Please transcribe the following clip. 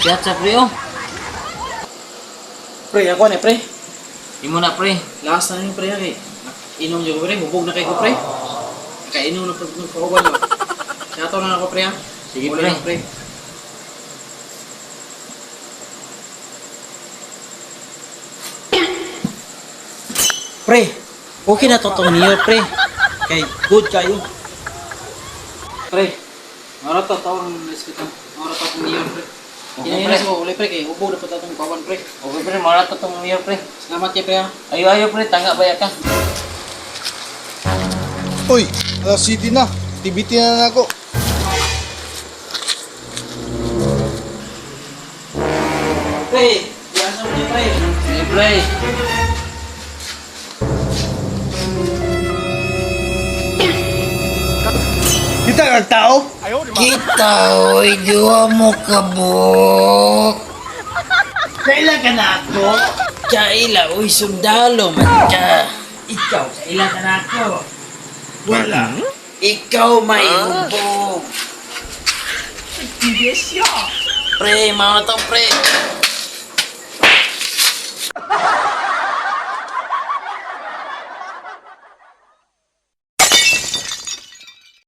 Piazza pre oh. Pre, ako na pre. Imo na pre. Last na yung pre kay. Inom yung pre, hubog na kay ko pre. Kainom na pagkakuban mo. Siyato na ako pre ha. Sige, Uli pre. lang, pre. Pre, okay na to tong niyo pre. Kay good kayo. Pre, mara to tawang respeto. Mara to tong niyo pre. Okay, Kinain pre. mo uli pre kay hubog na pud atong kawan pre. Okay pre, mara to tong mayor pre. Salamat kay pre ha. Ayo pre, tanga baya ka. Uy, alas city na. Activity na ako. Pre, biasa mo niyo pre. Sige pre. Kita kang tao? Kita oy, diwa mo kabuk. Kailan ka na ako? Kaila oy, sundalo man ka. Ikaw, kailan ka na ako? Wala. Ikaw may hubog. Hindi siya. Pre, mga to pre.